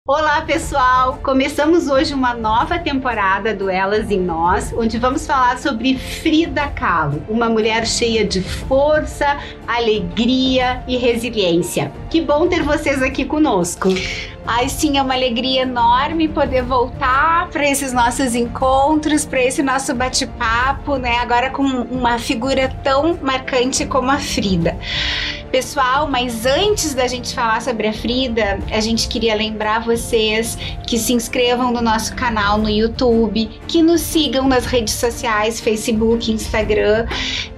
Olá pessoal, começamos hoje uma nova temporada do Elas em Nós, onde vamos falar sobre Frida Kahlo, uma mulher cheia de força, alegria e resiliência. Que bom ter vocês aqui conosco. Ai, sim, é uma alegria enorme poder voltar para esses nossos encontros, para esse nosso bate-papo, né? Agora com uma figura tão marcante como a Frida. Pessoal, mas antes da gente falar sobre a Frida, a gente queria lembrar vocês que se inscrevam no nosso canal no YouTube, que nos sigam nas redes sociais, Facebook, Instagram.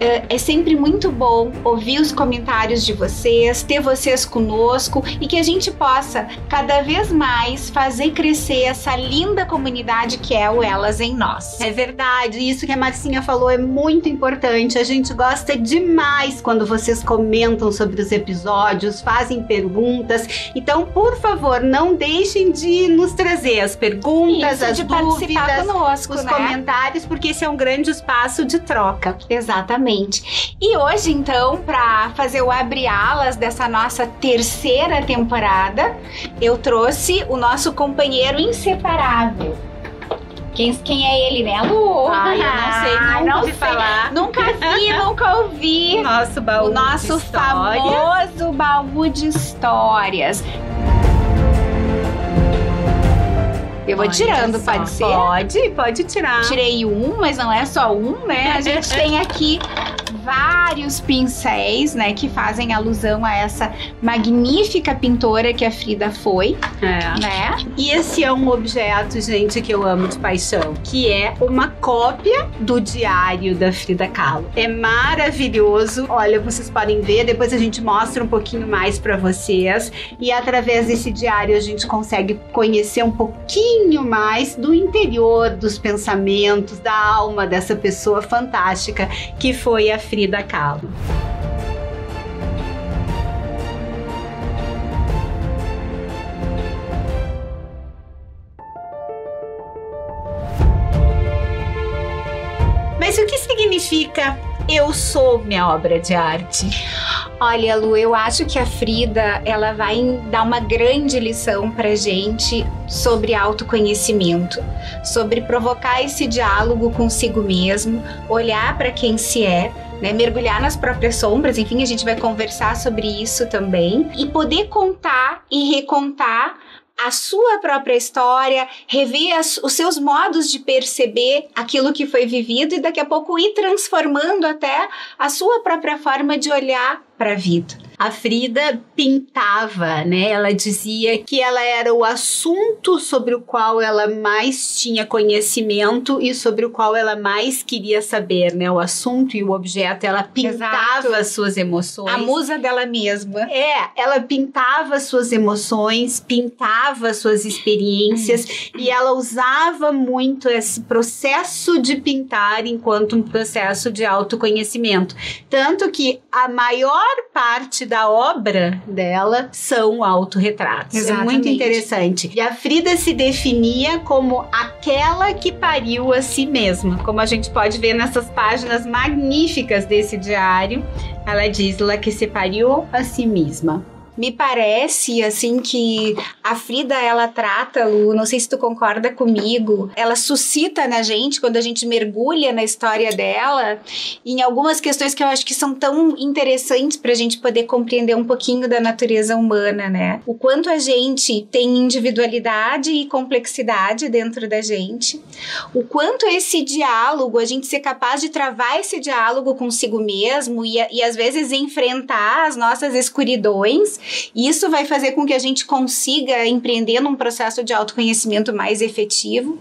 É sempre muito bom ouvir os comentários de vocês, ter vocês conosco e que a gente possa cada vez mais fazer crescer essa linda comunidade que é o Elas em Nós. É verdade, isso que a Marcinha falou é muito importante. A gente gosta demais quando vocês comentam sobre os episódios, fazem perguntas. Então, por favor, não deixem de nos trazer as perguntas, isso, as de dúvidas, participar conosco, os né? comentários, porque esse é um grande espaço de troca. Exatamente. E hoje, então, para fazer o abre-alas dessa nossa terceira temporada, eu trouxe o nosso companheiro inseparável. Quem é ele, né, Lu? Ai, eu não sei, não ouvi falar. Nunca ouvi. Nosso baú o nosso de histórias. famoso baú de histórias. Eu vou tirando, só. pode ser? Pode tirar. Tirei um, mas não é só um, né? A gente tem aqui vários pincéis, né, que fazem alusão a essa magnífica pintora que a Frida foi, né? E esse é um objeto, gente, que eu amo de paixão, que é uma cópia do diário da Frida Kahlo. É maravilhoso. Olha, vocês podem ver, depois a gente mostra um pouquinho mais pra vocês. E através desse diário a gente consegue conhecer um pouquinho mais do interior, dos pensamentos, da alma dessa pessoa fantástica que foi a Frida Kahlo. Mas o que significa eu sou minha obra de arte? Olha, Lu, eu acho que a Frida, ela vai dar uma grande lição pra gente sobre autoconhecimento, sobre provocar esse diálogo consigo mesmo, olhar para quem se é, né, mergulhar nas próprias sombras. Enfim, a gente vai conversar sobre isso também e poder contar e recontar a sua própria história, rever os seus modos de perceber aquilo que foi vivido e daqui a pouco ir transformando até a sua própria forma de olhar para a vida. A Frida pintava, né? Ela dizia que ela era o assunto sobre o qual ela mais tinha conhecimento e sobre o qual ela mais queria saber, né? O assunto e o objeto. Ela pintava as suas emoções. A musa dela mesma. Ela pintava as suas emoções, pintava as suas experiências e ela usava muito esse processo de pintar enquanto um processo de autoconhecimento. Tanto que a maior parte da obra dela são autorretratos. Exatamente. É muito interessante. E a Frida se definia como aquela que pariu a si mesma. Como a gente pode ver nessas páginas magníficas desse diário, ela diz lá que se pariu a si mesma. Me parece, assim, que a Frida, ela trata, Lu, não sei se tu concorda comigo, ela suscita na gente, quando a gente mergulha na história dela, em algumas questões que eu acho que são tão interessantes pra gente poder compreender um pouquinho da natureza humana, né? O quanto a gente tem individualidade e complexidade dentro da gente, o quanto esse diálogo, a gente ser capaz de travar esse diálogo consigo mesmo e às vezes enfrentar as nossas escuridões. Isso vai fazer com que a gente consiga empreender num processo de autoconhecimento mais efetivo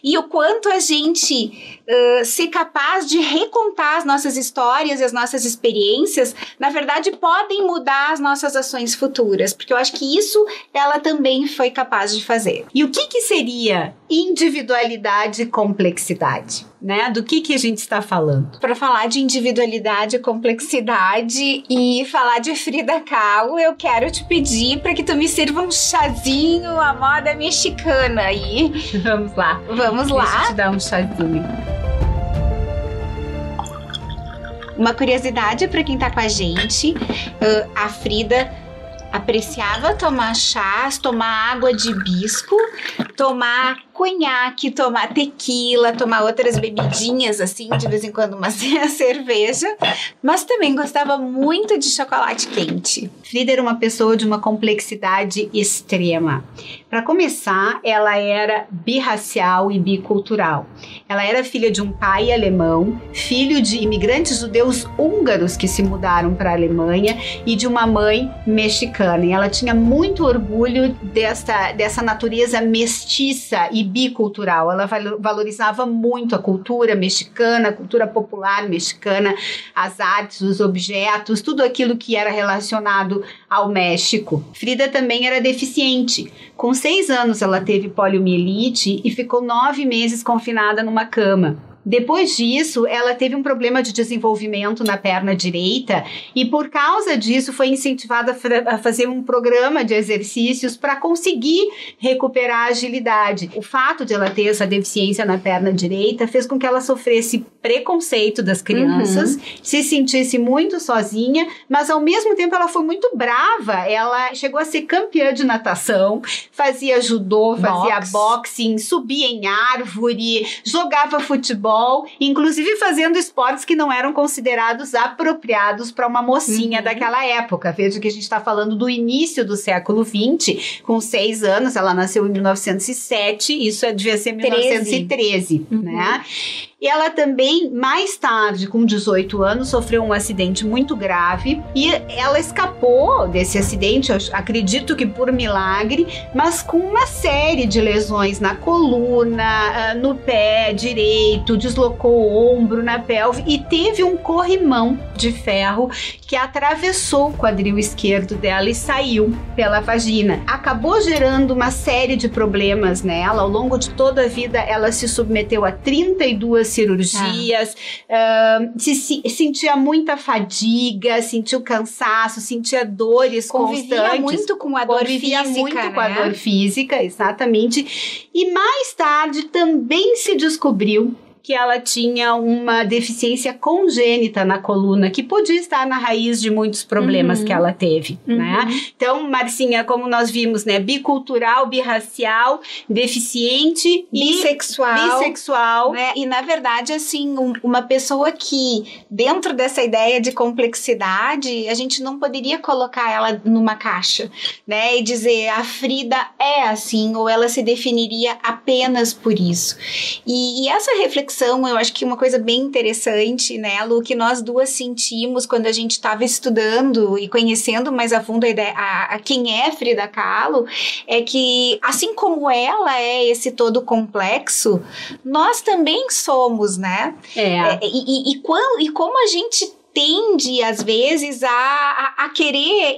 e o quanto a gente ser capaz de recontar as nossas histórias e as nossas experiências, na verdade, podem mudar as nossas ações futuras, porque eu acho que isso ela também foi capaz de fazer. E o que seria individualidade e complexidade? Né? Do que a gente está falando? Para falar de individualidade e complexidade e falar de Frida Kahlo, eu quero te pedir para que tu me sirva um chazinho à moda mexicana aí. Vamos lá. Deixa eu te dar um chazinho. Uma curiosidade para quem tá com a gente, a Frida apreciava tomar chás, tomar água de hibisco, tomar conhaque, tomar tequila, tomar outras bebidinhas assim, de vez em quando uma cerveja, mas também gostava muito de chocolate quente. Frida era uma pessoa de uma complexidade extrema. Para começar, ela era birracial e bicultural. Ela era filha de um pai alemão, filho de imigrantes judeus húngaros que se mudaram para a Alemanha e de uma mãe mexicana. E ela tinha muito orgulho dessa natureza mestiça e bicultural. Ela valorizava muito a cultura mexicana, a cultura popular mexicana, as artes, os objetos, tudo aquilo que era relacionado ao México. Frida também era deficiente. Com 6 anos ela teve poliomielite e ficou 9 meses confinada numa cama. Depois disso, ela teve um problema de desenvolvimento na perna direita e por causa disso foi incentivada a fazer um programa de exercícios para conseguir recuperar a agilidade. O fato de ela ter essa deficiência na perna direita fez com que ela sofresse preconceito das crianças, se sentisse muito sozinha, mas ao mesmo tempo ela foi muito brava. Ela chegou a ser campeã de natação, fazia judô, fazia boxing, subia em árvore, jogava futebol, inclusive fazendo esportes que não eram considerados apropriados para uma mocinha daquela época. Veja que a gente está falando do início do século XX, com 6 anos, ela nasceu em 1907, isso devia ser 1913, né? E ela também, mais tarde, com 18 anos, sofreu um acidente muito grave e ela escapou desse acidente, eu acredito que por milagre, mas com uma série de lesões na coluna, no pé direito, deslocou o ombro, na pelve e teve um corrimão de ferro que atravessou o quadril esquerdo dela e saiu pela vagina. Acabou gerando uma série de problemas nela. Ao longo de toda a vida, ela se submeteu a 32 cirurgias, sentia muita fadiga, sentiu cansaço, sentia dores constantes. Convivia muito com a dor física, com a dor física, exatamente. E mais tarde também se descobriu que ela tinha uma deficiência congênita na coluna, que podia estar na raiz de muitos problemas que ela teve, né? Então, Marcinha, como nós vimos, né? Bicultural, birracial, deficiente bissexual, né? E, na verdade, assim, uma pessoa que, dentro dessa ideia de complexidade, a gente não poderia colocar ela numa caixa, né? E dizer, a Frida é assim, ou ela se definiria apenas por isso. E essa reflexão, eu acho que uma coisa bem interessante, né, Lu, que nós duas sentimos quando a gente estava estudando e conhecendo mais a fundo a quem é Frida Kahlo, é que, assim como ela é esse todo complexo, nós também somos, né? E como a gente tende, às vezes, a querer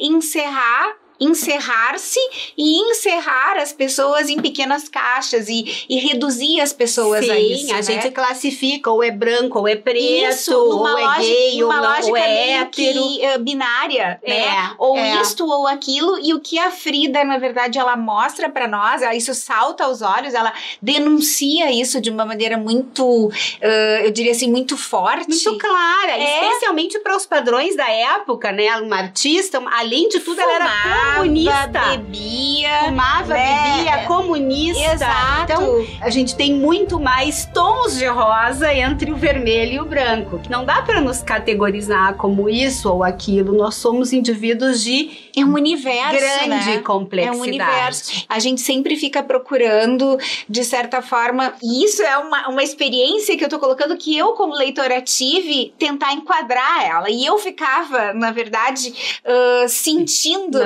encerrar-se e encerrar as pessoas em pequenas caixas e reduzir as pessoas a isso. Sim, a gente classifica, ou é branco, ou é preto, ou é gay, ou é hétero. Binária, né? Ou isto ou aquilo, e o que a Frida, na verdade, ela mostra pra nós, isso salta aos olhos, ela denuncia isso de uma maneira muito, eu diria assim, muito forte. Muito clara, especialmente para os padrões da época, né? Uma artista, além de tudo, ela era comunista. Fumava, bebia, comunista. Exato. Então, a gente tem muito mais tons de rosa entre o vermelho e o branco. Não dá para nos categorizar como isso ou aquilo. Nós somos indivíduos de um universo, grande complexidade. É um universo. A gente sempre fica procurando, de certa forma, e isso é uma experiência que eu tô colocando que eu, como leitora, tive, tentar enquadrar ela. E eu ficava, na verdade, sentindo,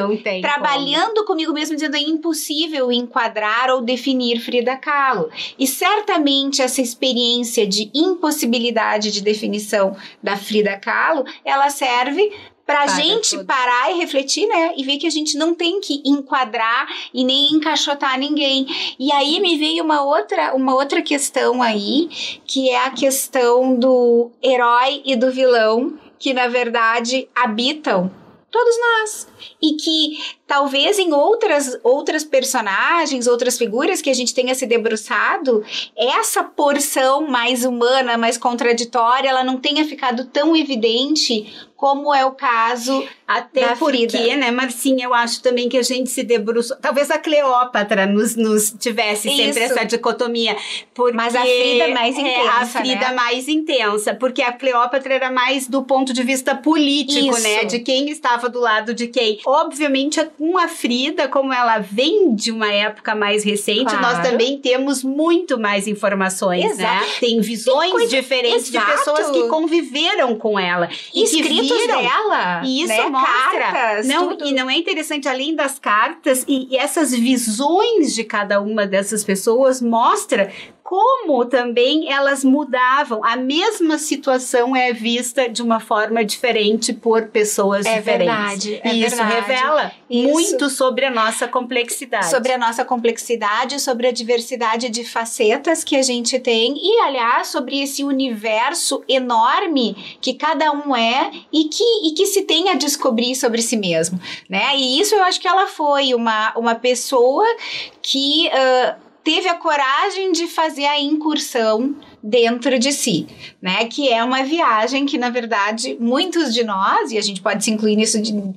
trabalhando comigo mesmo, dizendo é impossível enquadrar ou definir Frida Kahlo. E certamente essa experiência de impossibilidade de definição da Frida Kahlo, ela serve pra gente parar e refletir, né? E ver que a gente não tem que enquadrar e nem encaixotar ninguém. E aí me veio uma outra questão aí, que é a questão do herói e do vilão, que na verdade habitam todos nós. E que talvez em outras personagens, outras figuras que a gente tenha se debruçado, essa porção mais humana, mais contraditória, ela não tenha ficado tão evidente como é o caso até da porque, Frida. né, Marcinha, eu acho também que a gente se debruçou, talvez a Cleópatra nos tivesse sempre essa dicotomia, porque mas a Frida mais intensa, a Frida mais intensa, porque a Cleópatra era mais do ponto de vista político, né, de quem estava do lado de quem. Obviamente, com a Frida, como ela vem de uma época mais recente, nós também temos muito mais informações, né? Tem visões diferentes de pessoas que conviveram com ela. Escritos dela. E isso né? mostra. Cartas, e não é interessante, além das cartas, e essas visões de cada uma dessas pessoas mostra como também elas mudavam. A mesma situação é vista de uma forma diferente por pessoas diferentes. E isso revela muito sobre a nossa complexidade. Sobre a nossa complexidade, sobre a diversidade de facetas que a gente tem e, aliás, sobre esse universo enorme que cada um é e que se tem a descobrir sobre si mesmo, né? E isso eu acho que ela foi uma pessoa que teve a coragem de fazer a incursão dentro de si, né? Que é uma viagem que, na verdade, muitos de nós, e a gente pode se incluir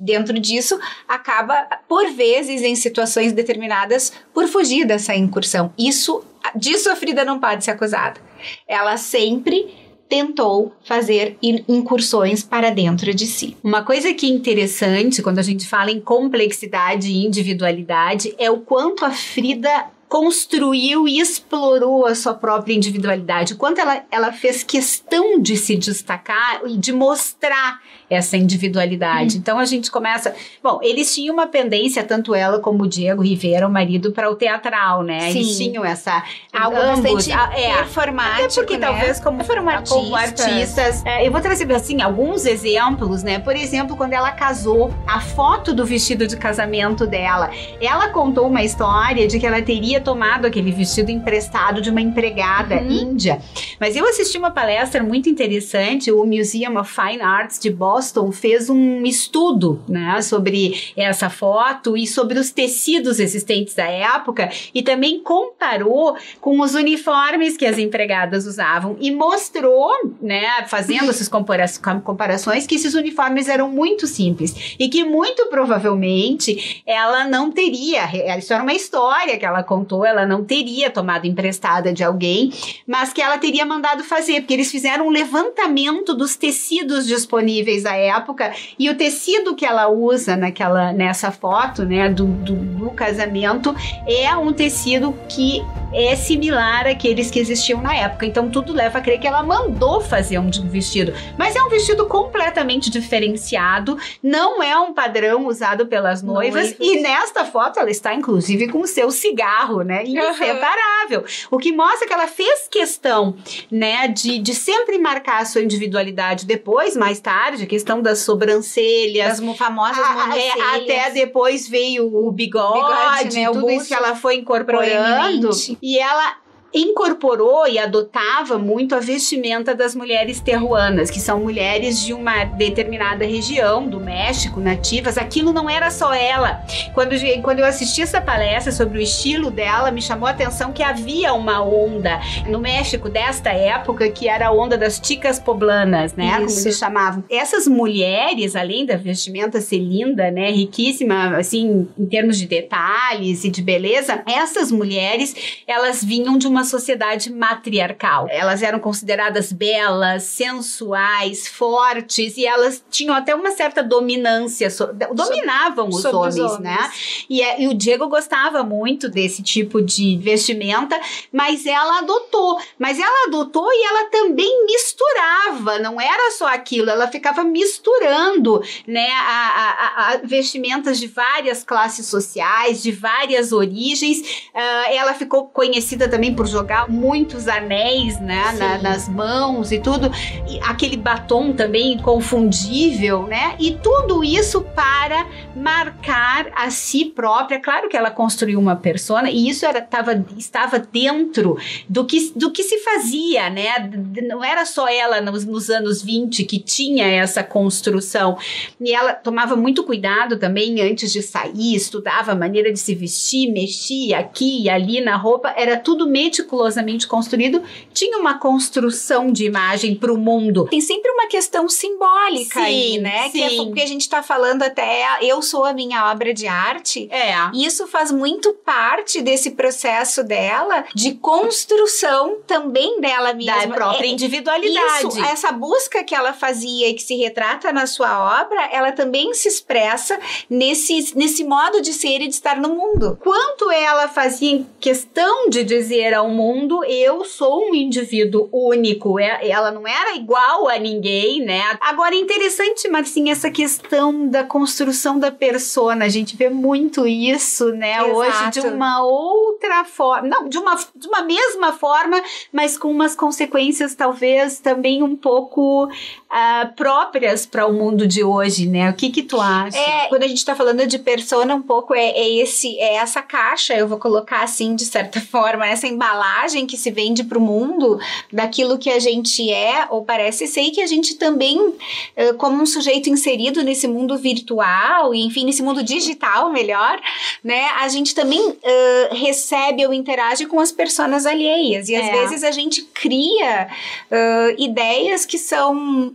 dentro disso, acaba, por vezes, em situações determinadas, por fugir dessa incursão. Disso a Frida não pode ser acusada. Ela sempre tentou fazer incursões para dentro de si. Uma coisa que é interessante quando a gente fala em complexidade e individualidade é o quanto a Frida construiu e explorou a sua própria individualidade, o quanto ela fez questão de se destacar e de mostrar essa individualidade. Então a gente começa... Bom, eles tinham uma pendência, tanto ela como o Diego Rivera, o marido, para o teatral, né? Sim. Eles tinham essa... Algo bastante performático, até porque né? talvez como artistas... eu vou trazer, assim, alguns exemplos, né? Por exemplo, quando ela casou, a foto do vestido de casamento dela, ela contou uma história de que ela teria tomado aquele vestido emprestado de uma empregada índia. Mas eu assisti uma palestra muito interessante, o Museum of Fine Arts de Boston fez um estudo, né, sobre essa foto e sobre os tecidos existentes da época e também comparou com os uniformes que as empregadas usavam e mostrou, né, fazendo essas comparações, que esses uniformes eram muito simples e que muito provavelmente ela não teria, isso era uma história que ela contou, ela não teria tomado emprestada de alguém, mas que ela teria mandado fazer, porque eles fizeram um levantamento dos tecidos disponíveis da época e o tecido que ela usa nessa foto, né, do casamento é um tecido que é similar àqueles que existiam na época. Então tudo leva a crer que ela mandou fazer um vestido, mas é um vestido completamente diferenciado, não é um padrão usado pelas noivas e nesta foto ela está inclusive com o seu cigarro, né, inseparável, o que mostra que ela fez questão, né, de sempre marcar a sua individualidade. Depois, mais tarde, a questão das sobrancelhas, das famosas monocelhas, até depois veio o bigode, né, tudo isso que ela foi incorporando. E ela incorporou e adotava muito a vestimenta das mulheres terruanas, que são mulheres de uma determinada região do México, nativas. Aquilo não era só ela. Quando eu assisti essa palestra sobre o estilo dela, me chamou a atenção que havia uma onda no México desta época, que era a onda das chicas poblanas, né? Como eles chamavam. Essas mulheres, além da vestimenta ser linda, né, riquíssima, assim, em termos de detalhes e de beleza, essas mulheres, elas vinham de uma sociedade matriarcal. Elas eram consideradas belas, sensuais, fortes e elas tinham até uma certa dominância, dominavam os homens, né? E o Diego gostava muito desse tipo de vestimenta, mas ela adotou. E ela também misturava, não era só aquilo, ela ficava misturando, né, a vestimentas de várias classes sociais, de várias origens. Ela ficou conhecida também por jogar muitos anéis, né, nas mãos e tudo, e aquele batom também inconfundível, né, e tudo isso para marcar a si própria. Claro que ela construiu uma persona, e isso estava dentro do que se fazia, né, não era só ela nos anos 20 que tinha essa construção, e ela tomava muito cuidado também antes de sair, estudava a maneira de se vestir, mexia aqui e ali na roupa, era tudo meticulosamente construído, tinha uma construção de imagem para o mundo. Tem sempre uma questão simbólica aí, né? Que é porque a gente tá falando até, eu sou a minha obra de arte, e isso faz muito parte desse processo dela, de construção também dela mesma. Da própria individualidade. Isso, essa busca que ela fazia e que se retrata na sua obra, ela também se expressa nesse modo de ser e de estar no mundo. Quanto ela fazia questão de dizer ao mundo, eu sou um indivíduo único, ela não era igual a ninguém, né? Agora, interessante, Marcinha, essa questão da construção da persona, a gente vê muito isso, né? Exato. Hoje de uma outra forma, não, de uma mesma forma, mas com umas consequências talvez também um pouco próprias para o mundo de hoje, né? O que tu acha? Quando a gente tá falando de persona, um pouco é essa caixa, eu vou colocar assim, de certa forma, essa embalagem que se vende pro mundo daquilo que a gente é, ou parece ser, e que a gente também, como um sujeito inserido nesse mundo virtual, e enfim, nesse mundo digital, melhor, né? A gente também recebe ou interage com as personas alheias, e às vezes a gente cria ideias que são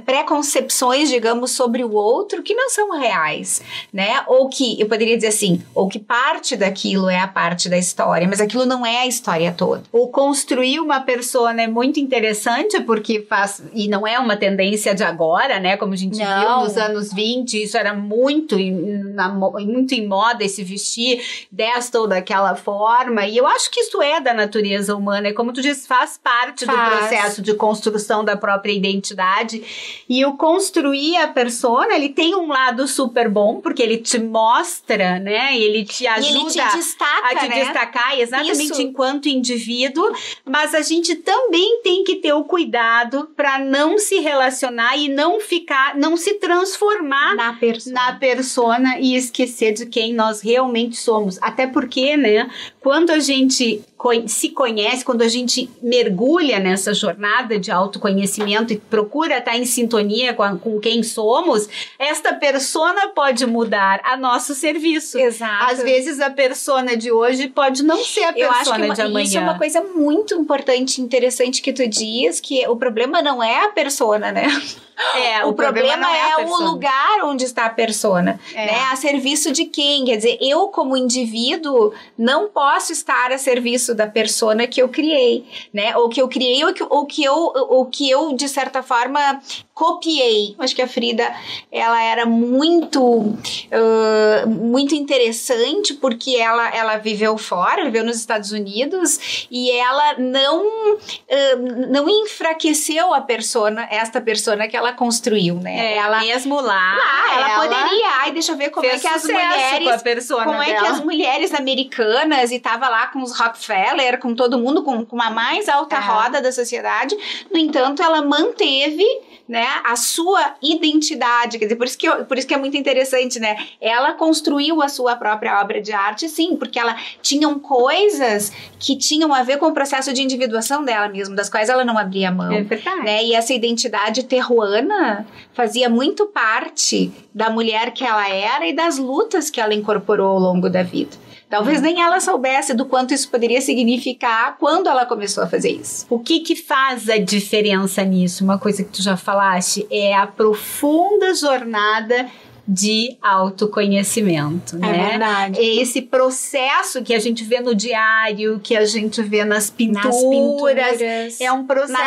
preconcepções, digamos, sobre o outro, que não são reais, né? Ou que, eu poderia dizer assim, ou que parte daquilo é a parte da história, mas aquilo não é a história toda. O construir uma persona é muito interessante, porque e não é uma tendência de agora, né? Como a gente viu nos anos 20, isso era muito em moda, esse vestir desta ou daquela forma, e eu acho que isso é da natureza humana, e como tu diz, faz parte do processo de construção da própria identidade, e o construir a persona, ele tem um lado super bom, porque ele te mostra, né, ele te ajuda, e ele te destaca, a te destacar exatamente isso, enquanto indivíduo, mas a gente também tem que ter o cuidado para não se relacionar e não se transformar na persona e esquecer de quem nós realmente somos, até porque, né, quando a gente se conhece, quando a gente mergulha nessa jornada de autoconhecimento e procura estar em sintonia com quem somos, esta persona pode mudar a nosso serviço. Exato. Às vezes a persona de hoje pode não ser a persona de amanhã. Isso é uma coisa muito importante e interessante que tu diz, que o problema não é a persona, né? O problema é o lugar onde está a persona, né? A serviço de quem? Quer dizer, eu como indivíduo não posso estar a serviço da persona que eu criei, né? Ou que eu criei, ou que eu de certa forma copiei. Acho que a Frida, ela era muito interessante, porque ela viveu fora, viveu nos Estados Unidos, e ela não enfraqueceu esta persona que ela construiu, né? Ela mesmo lá, ela poderia. Ai, deixa eu ver como é que as mulheres, que as mulheres americanas, e tava lá com os Rockefeller, com todo mundo, com a mais alta roda da sociedade. No entanto, ela manteve, né, a sua identidade, quer dizer, por isso que é muito interessante, né? Ela construiu a sua própria obra de arte, sim, porque ela tinham coisas que tinham a ver com o processo de individuação dela mesmo, das quais ela não abria mão. É verdade. Né? E essa identidade terruana fazia muito parte da mulher que ela era e das lutas que ela incorporou ao longo da vida. Talvez nem ela soubesse do quanto isso poderia significar quando ela começou a fazer isso. O que faz a diferença nisso? Uma coisa que tu já falaste é a profunda jornada de autoconhecimento, né? É verdade. É esse processo que a gente vê no diário, que a gente vê nas pinturas. É um processo...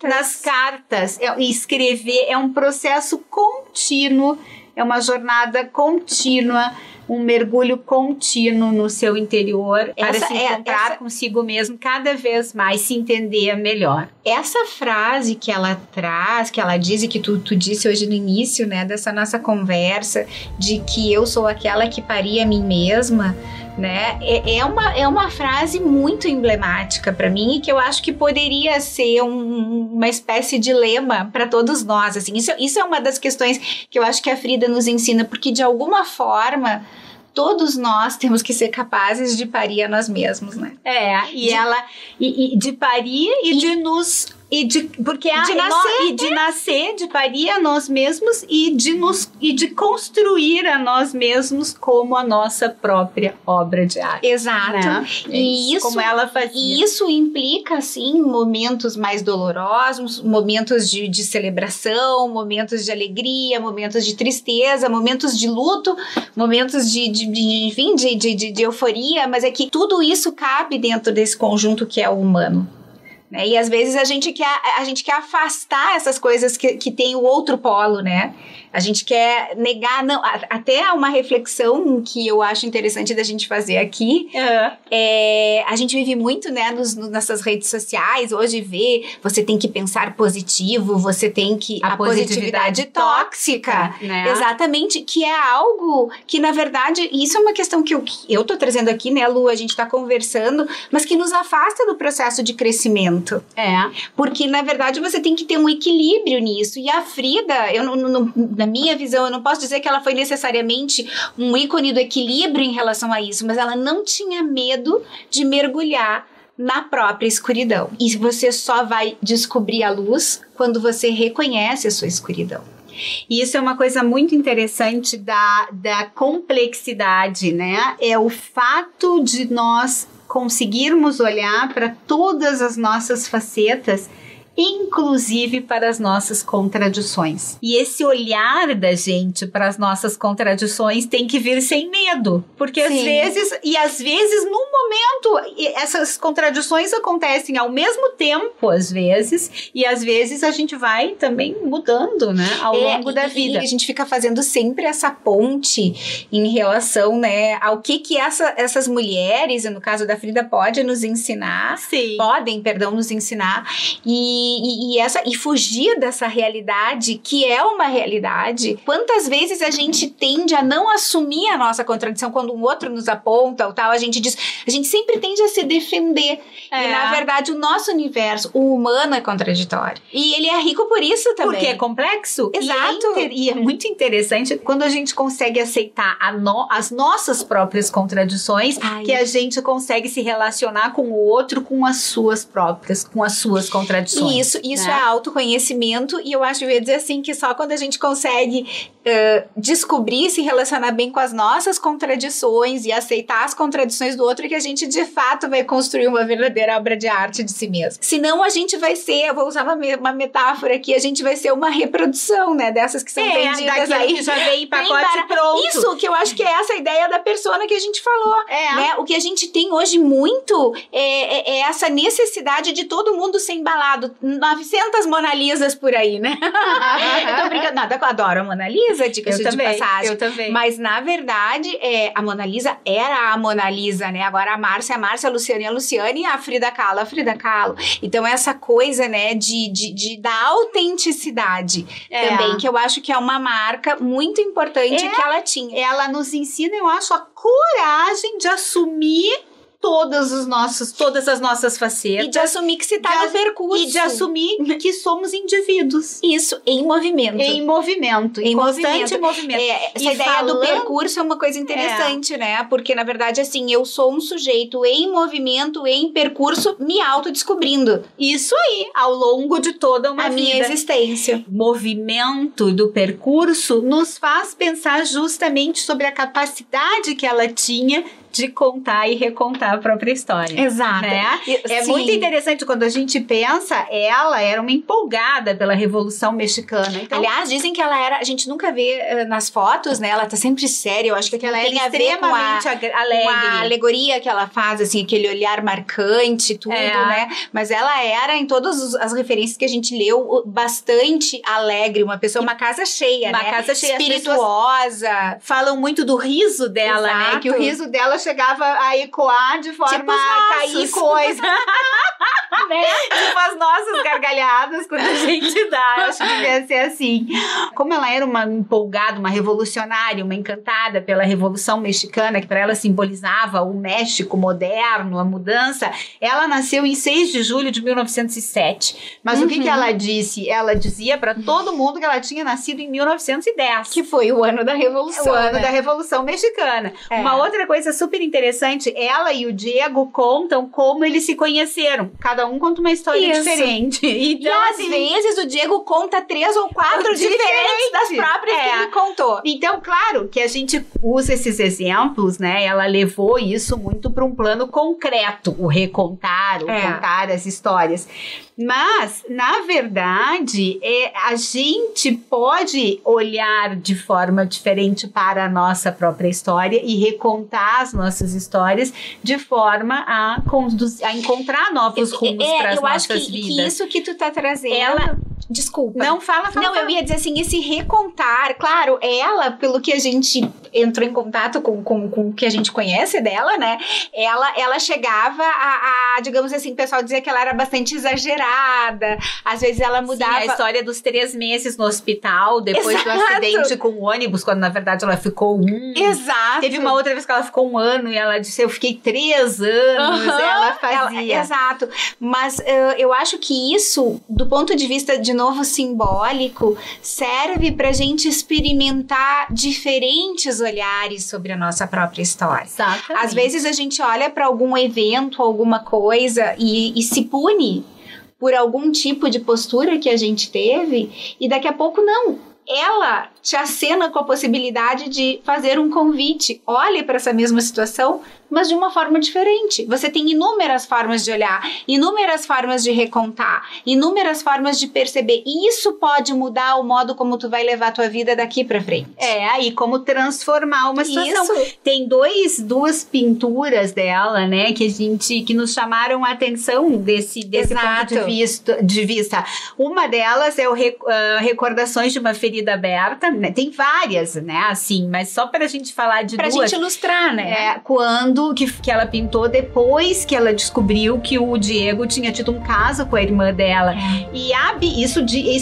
Nas cartas. Escrever é um processo contínuo, é uma jornada contínua um mergulho contínuo no seu interior para se encontrar consigo mesmo cada vez mais, se entender melhor. Essa frase que ela traz, que ela diz e que tu disse hoje no início, né, dessa nossa conversa, de que eu sou aquela que paria a mim mesma, né, é uma frase muito emblemática para mim e que eu acho que poderia ser uma espécie de lema para todos nós, assim. Isso é uma das questões que eu acho que a Frida nos ensina, porque de alguma forma todos nós temos que ser capazes de parir a nós mesmos, né? De parir e de nos... de nascer, de parir a nós mesmos e de construir a nós mesmos como a nossa própria obra de arte. Exato. Né? E isso, como ela fazia. E isso implica, assim, momentos mais dolorosos, momentos de celebração, momentos de alegria, momentos de tristeza, momentos de luto, momentos de euforia, mas é que tudo isso cabe dentro desse conjunto que é o humano. Né? E às vezes a gente quer afastar essas coisas que tem o outro polo, né? A gente quer negar, não, até uma reflexão que eu acho interessante da gente fazer aqui, a gente vive muito, né, nessas redes sociais, hoje você tem que pensar positivo, você tem que... A positividade tóxica, né? Exatamente, que é algo que, na verdade, isso é uma questão que eu tô trazendo aqui, né, Lu, a gente tá conversando, mas que nos afasta do processo de crescimento. Porque, na verdade, você tem que ter um equilíbrio nisso, e a Frida, na minha visão, eu não posso dizer que ela foi necessariamente um ícone do equilíbrio em relação a isso, mas ela não tinha medo de mergulhar na própria escuridão. E você só vai descobrir a luz quando você reconhece a sua escuridão. E isso é uma coisa muito interessante da complexidade, né? É o fato de nós conseguirmos olhar para todas as nossas facetas, inclusive para as nossas contradições. E esse olhar da gente para as nossas contradições tem que vir sem medo, porque às vezes num momento essas contradições acontecem ao mesmo tempo, às vezes, e às vezes a gente vai também mudando, né, ao longo da vida. E a gente fica fazendo sempre essa ponte em relação, né, ao que essas mulheres, no caso da Frida, podem nos ensinar, nos ensinar, e fugir dessa realidade, que é uma realidade. Quantas vezes a gente tende a não assumir a nossa contradição quando um outro nos aponta ou tal, a gente sempre tende a se defender. E, na verdade, o nosso universo, o humano, é contraditório. E ele é rico por isso também. Porque é complexo. Exato. E é muito interessante quando a gente consegue aceitar as nossas próprias contradições, que a gente consegue se relacionar com o outro com as suas contradições. Isso é autoconhecimento, e eu acho que eu ia dizer assim, que só quando a gente consegue descobrir e se relacionar bem com as nossas contradições e aceitar as contradições do outro, que a gente de fato vai construir uma verdadeira obra de arte de si mesmo. Senão a gente vai ser, eu vou usar uma metáfora aqui, a gente vai ser uma reprodução, né, dessas que são vendidas aí. Que já vem em pacote pronto. Isso, que eu acho que é essa ideia da persona que a gente falou. Né? O que a gente tem hoje muito é essa necessidade de todo mundo ser embalado. 900 Mona Lisas por aí, né? Eu tô brincando. Nada, eu adoro a Mona Lisa, diga-se de passagem. Eu também. Mas, na verdade, a Mona Lisa era a Mona Lisa, né? Agora a Márcia, a Luciane, e a Frida Kahlo, Então, essa coisa, né, da autenticidade também, que eu acho que é uma marca muito importante que ela tinha. Ela nos ensina, eu acho, a coragem de assumir todas as nossas facetas. E de assumir que se tá no percurso. E de assumir que somos indivíduos. Isso, em movimento. Em constante movimento. Essa ideia do percurso é uma coisa interessante, né? Porque, na verdade, assim, eu sou um sujeito em movimento, em percurso, me autodescobrindo. Isso aí, ao longo de toda uma vida. Minha existência. O movimento do percurso nos faz pensar justamente sobre a capacidade que ela tinha de contar e recontar a própria história. Exato. Né? É Sim. muito interessante quando a gente pensa, ela era uma empolgada pela Revolução Mexicana. Então, aliás, dizem que ela era, a gente nunca vê nas fotos, né? Ela tá sempre séria, eu acho que ela tem tem a ver com extremamente alegre. com a alegoria que ela faz, assim, aquele olhar marcante, tudo, né? Mas ela era, em todas as referências que a gente leu, bastante alegre, uma pessoa, uma casa cheia, uma né? casa cheia, espirituosa. Falam muito do riso dela, Exato. né? Que o riso dela chegava a ecoar de forma tipo a cair coisa. Né? Tipo as nossas gargalhadas quando a gente dá. Eu acho que devia ser assim. Como ela era uma empolgada, uma revolucionária, uma encantada pela Revolução Mexicana, que para ela simbolizava o México moderno, a mudança, ela nasceu em 6 de julho de 1907. Mas o que ela disse? Ela dizia para todo mundo que ela tinha nascido em 1910. Que foi o ano da Revolução. O ano da Revolução Mexicana. Uma outra coisa super interessante, ela e o Diego contam como eles se conheceram. Cada um conta uma história diferente. Então, e às vezes o Diego conta 3 ou 4 diferentes das próprias que ele contou. Então, claro que a gente usa esses exemplos, né? Ela levou isso muito para um plano concreto, o recontar, o contar as histórias. Mas, na verdade, a gente pode olhar de forma diferente para a nossa própria história e recontar as nossas histórias de forma a encontrar novos rumos para as nossas vidas. Que isso que tu tá trazendo... Desculpa. Não, fala. Não, eu ia dizer assim, esse recontar, claro, ela, pelo que a gente entrou em contato com o que a gente conhece dela, né, ela chegava a, digamos assim, o pessoal dizia que ela era bastante exagerada, às vezes ela mudava... Sim, a história dos 3 meses no hospital, depois do acidente com o ônibus, quando na verdade ela ficou Exato. Teve uma outra vez que ela ficou 1 ano e ela disse, eu fiquei 3 anos, ela fazia. Exato. Mas eu acho que isso, do ponto de vista, de novo, simbólico, serve pra gente experimentar diferentes olhares sobre a nossa própria história. Exatamente. Às vezes a gente olha pra algum evento, alguma coisa e se pune por algum tipo de postura que a gente teve e daqui a pouco não. Ela te acena com a possibilidade de fazer um convite. Olhe para essa mesma situação, mas de uma forma diferente. Você tem inúmeras formas de olhar, inúmeras formas de recontar, inúmeras formas de perceber. E isso pode mudar o modo como tu vai levar a tua vida daqui para frente. E como transformar uma situação. Isso. Tem duas pinturas dela, né, que nos chamaram a atenção desse ponto de vista. Uma delas é Recordações de uma Ferida Aberta, né? Tem várias, né, assim, mas só pra gente falar de duas. Pra gente ilustrar, né? Quando que ela pintou depois que ela descobriu que o Diego tinha tido um caso com a irmã dela. E isso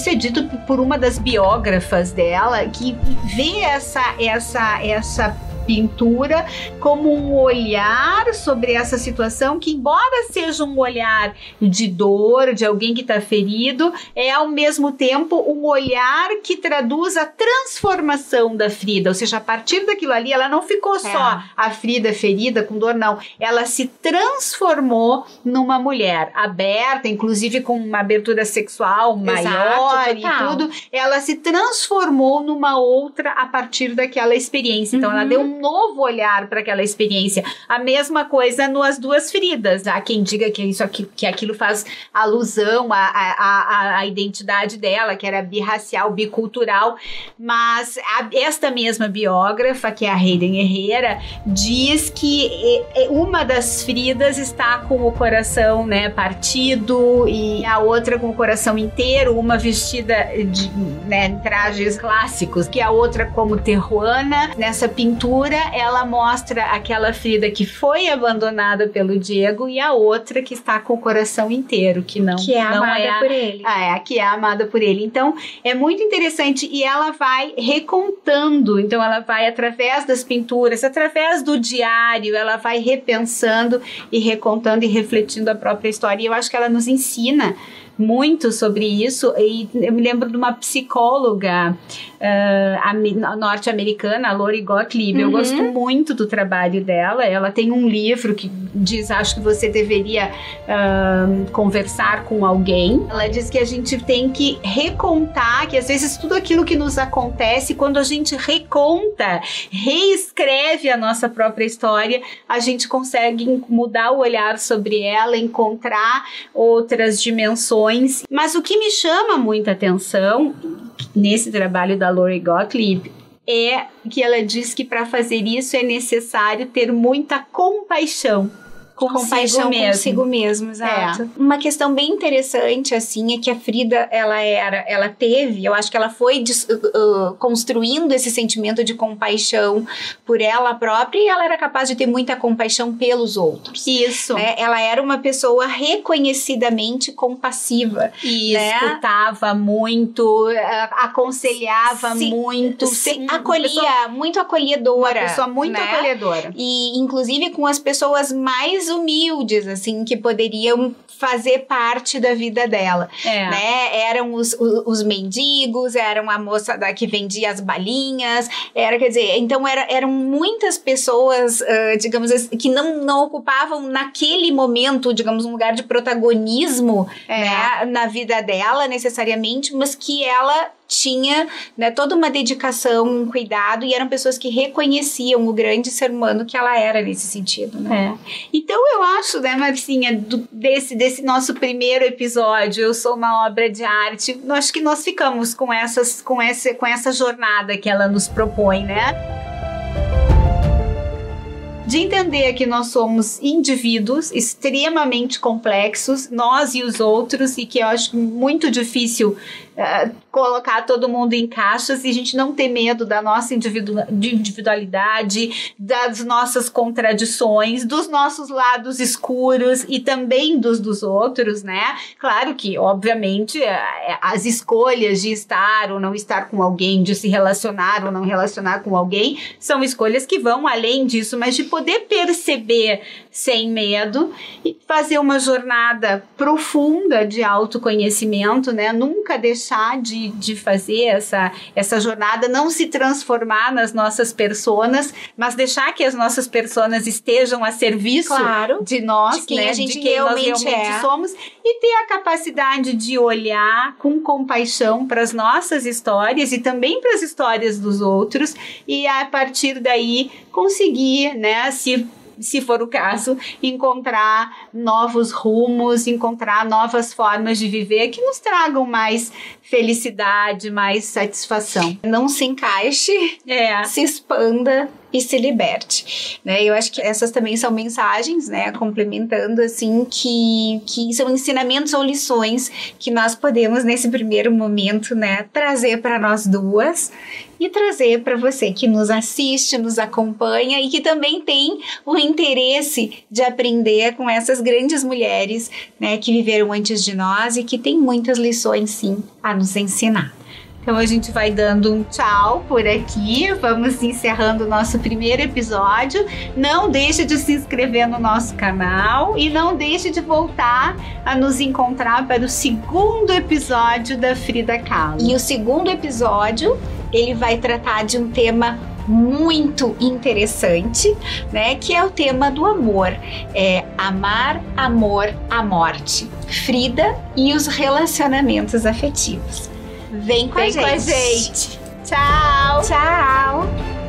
é dito por uma das biógrafas dela, que vê essa pintura como um olhar sobre essa situação que, embora seja um olhar de dor, de alguém que está ferido, é ao mesmo tempo um olhar que traduz a transformação da Frida, ou seja, a partir daquilo ali ela não ficou só a Frida ferida com dor, não, ela se transformou numa mulher aberta, inclusive com uma abertura sexual maior e tudo, ela se transformou numa outra a partir daquela experiência, então ela deu um novo olhar para aquela experiência. A mesma coisa nas 2 feridas. Há quem diga que aquilo faz alusão à identidade dela, que era birracial, bicultural, mas esta mesma biógrafa, que é a Hayden Herrera, diz que uma das feridas está com o coração, né, partido e a outra com o coração inteiro, uma vestida em trajes clássicos, que a outra como terruana. Nessa pintura ela mostra aquela Frida que foi abandonada pelo Diego e a outra que está com o coração inteiro, que é amada por ele. Que é amada por ele. Então, é muito interessante e ela vai recontando, então ela vai através das pinturas, através do diário, ela vai repensando e recontando e refletindo a própria história. E eu acho que ela nos ensina muito sobre isso, e eu me lembro de uma psicóloga norte-americana, a Lori Gottlieb. Eu gosto muito do trabalho dela. Ela tem um livro que diz, acho que você deveria conversar com alguém. Ela diz que a gente tem que recontar, que às vezes tudo aquilo que nos acontece, quando a gente reconta, reescreve a nossa própria história, a gente consegue mudar o olhar sobre ela, encontrar outras dimensões. Mas o que me chama muita atenção nesse trabalho da Lori Gottlieb é que ela diz que para fazer isso é necessário ter muita compaixão. Consigo mesmo, exato. Uma questão bem interessante, assim, é que a Frida, ela teve, eu acho que ela foi construindo esse sentimento de compaixão por ela própria, e ela era capaz de ter muita compaixão pelos outros. Isso. Né? Ela era uma pessoa reconhecidamente compassiva. E né? escutava muito, aconselhava muito. Acolhia, muito acolhedora. Uma pessoa muito acolhedora. E, inclusive, com as pessoas mais humildes, assim, que poderiam fazer parte da vida dela, né? Eram os mendigos, eram a moça que vendia as balinhas, quer dizer, então eram muitas pessoas, digamos assim, que não ocupavam naquele momento, digamos, um lugar de protagonismo, né, na vida dela, necessariamente, mas que ela tinha, né, toda uma dedicação, um cuidado, e eram pessoas que reconheciam o grande ser humano que ela era nesse sentido, né? Então eu acho, né, Marcinha, desse nosso primeiro episódio, Eu Sou uma Obra de Arte, acho que nós ficamos com essa jornada que ela nos propõe, né? De entender que nós somos indivíduos extremamente complexos, nós e os outros, e que eu acho muito difícil colocar todo mundo em caixas, e a gente não ter medo da nossa individualidade, das nossas contradições, dos nossos lados escuros e também dos outros, né? Claro que, obviamente, as escolhas de estar ou não estar com alguém, de se relacionar ou não relacionar com alguém, são escolhas que vão além disso, mas de poder perceber sem medo e fazer uma jornada profunda de autoconhecimento, né? Nunca deixar de fazer essa jornada, não se transformar nas nossas personas, mas deixar que as nossas personas estejam a serviço de nós, de quem, né? a gente de quem realmente nós realmente somos, e ter a capacidade de olhar com compaixão para as nossas histórias e também para as histórias dos outros, e a partir daí conseguir, né, se for o caso, encontrar novos rumos, encontrar novas formas de viver que nos tragam mais felicidade, mais satisfação. Não se encaixe, se expanda e se liberte, né? Eu acho que essas também são mensagens, né, complementando, assim, que são ensinamentos ou lições que nós podemos, nesse primeiro momento, né, trazer para nós duas e trazer para você que nos assiste, nos acompanha e que também tem o interesse de aprender com essas grandes mulheres, né, que viveram antes de nós e que tem muitas lições, sim, a nos ensinar. Então a gente vai dando um tchau por aqui, vamos encerrando o nosso primeiro episódio. Não deixe de se inscrever no nosso canal e não deixe de voltar a nos encontrar para o segundo episódio da Frida Kahlo. E o segundo episódio, ele vai tratar de um tema muito interessante, né, que é o tema do amor. Amar, amor, a morte. Frida e os relacionamentos afetivos. Vem com a gente. Tchau! Tchau!